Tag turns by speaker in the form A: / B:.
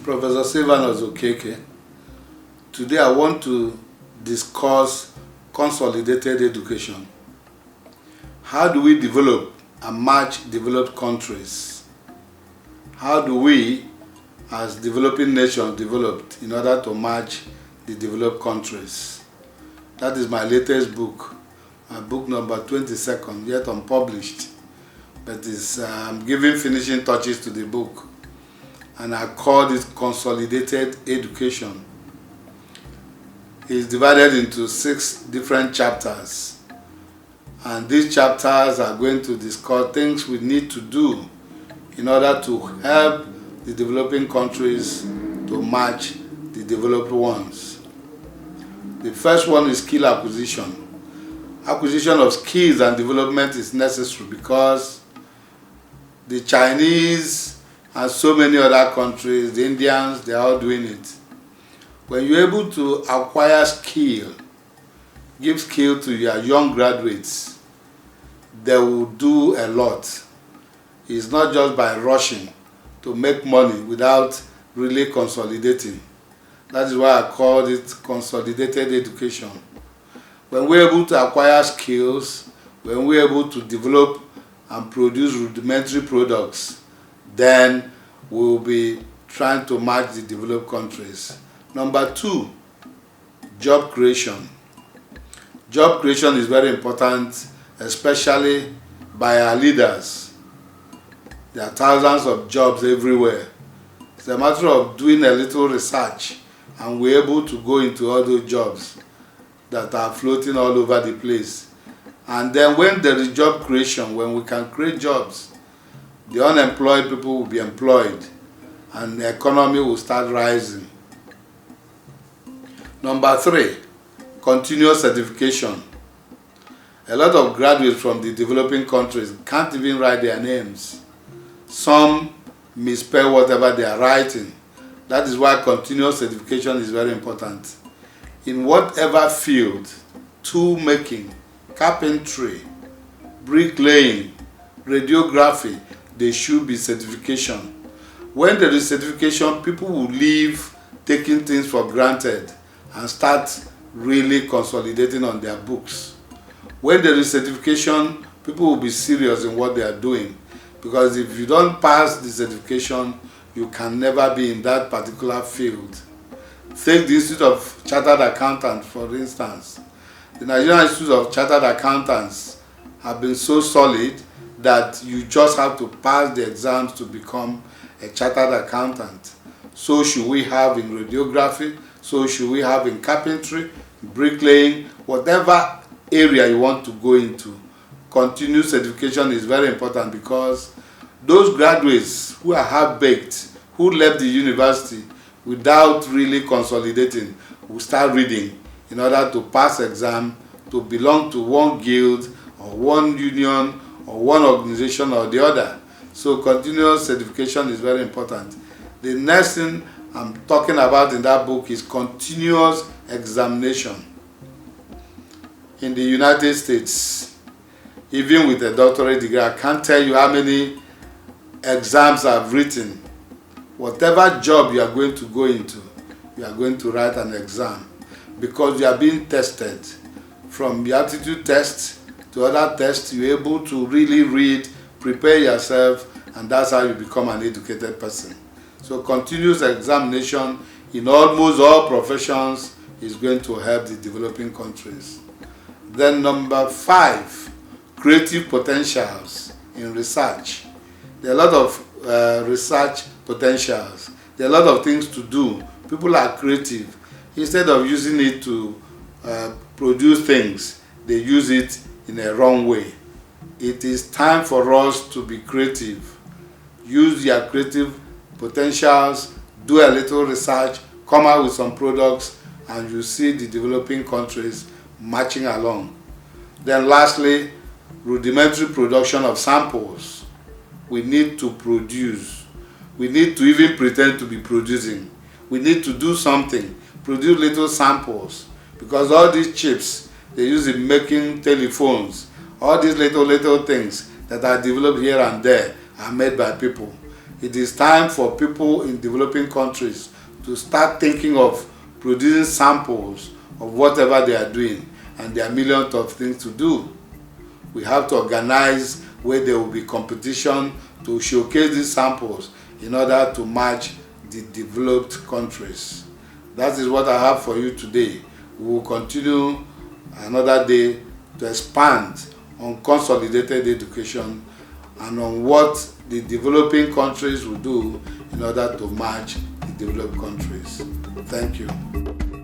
A: Professor Silvanus Okeke. Today I want to discuss consolidated education. How do we develop and match developed countries? How do we, as developing nations, develop in order to match the developed countries? That is my latest book, my book number 22nd, yet unpublished, but I'm giving finishing touches to the book, and I call it Consolidated Education. It's divided into 6 different chapters, and these chapters are going to discuss things we need to do in order to help the developing countries to match the developed ones. The first one is skill acquisition. Acquisition of skills and development is necessary because the Chinese and so many other countries, the Indians, they are all doing it. When you're able to acquire skill, give skill to your young graduates, they will do a lot. It's not just by rushing to make money without really consolidating. That is why I called it consolidated education. When we're able to acquire skills, when we're able to develop and produce rudimentary products, then we'll be trying to match the developed countries. Number 2, job creation. Job creation is very important, especially by our leaders. There are thousands of jobs everywhere. It's a matter of doing a little research, and we're able to go into all those jobs that are floating all over the place. And then when there is job creation, when we can create jobs, the unemployed people will be employed and the economy will start rising. Number 3, continuous certification. A lot of graduates from the developing countries can't even write their names. Some misspell whatever they are writing. That is why continuous certification is very important. In whatever field, tool making, carpentry, bricklaying, radiography, there should be certification. When there is certification, people will leave taking things for granted and start really consolidating on their books. When there is certification, people will be serious in what they are doing, because if you don't pass the certification, you can never be in that particular field. Take the Institute of Chartered Accountants, for instance. The Nigerian Institute of Chartered Accountants have been so solid that you just have to pass the exams to become a chartered accountant. So should we have in radiography, so should we have in carpentry, bricklaying, whatever area you want to go into. Continuous certification is very important because those graduates who are half-baked, who left the university without really consolidating, will start reading in order to pass exam, to belong to one guild or one union or one organization or the other. So continuous certification is very important. The next thing I'm talking about in that book is continuous examination. In the United States, even with a doctorate degree, I can't tell you how many exams I've written. Whatever job you are going to go into, you are going to write an exam because you are being tested. From the aptitude test to other tests, you're able to really read, prepare yourself, and that's how you become an educated person. So continuous examination in almost all professions is going to help the developing countries. Then number 5, creative potentials in research. There are a lot of research potentials. There are a lot of things to do. People are creative. Instead of using it to produce things, they use it in a wrong way. It is time for us to be creative. Use your creative potentials, do a little research, come out with some products, and you see the developing countries marching along. Then lastly, rudimentary production of samples. We need to produce. We need to even pretend to be producing. We need to do something, produce little samples, because all these chips they use in making telephones, all these little things that are developed here and there are made by people. It is time for people in developing countries to start thinking of producing samples of whatever they are doing, and there are millions of things to do. We have to organize where there will be competition to showcase these samples in order to match the developed countries. That is what I have for you today. We will continue another day to expand on consolidated education and on what the developing countries will do in order to match the developed countries. Thank you.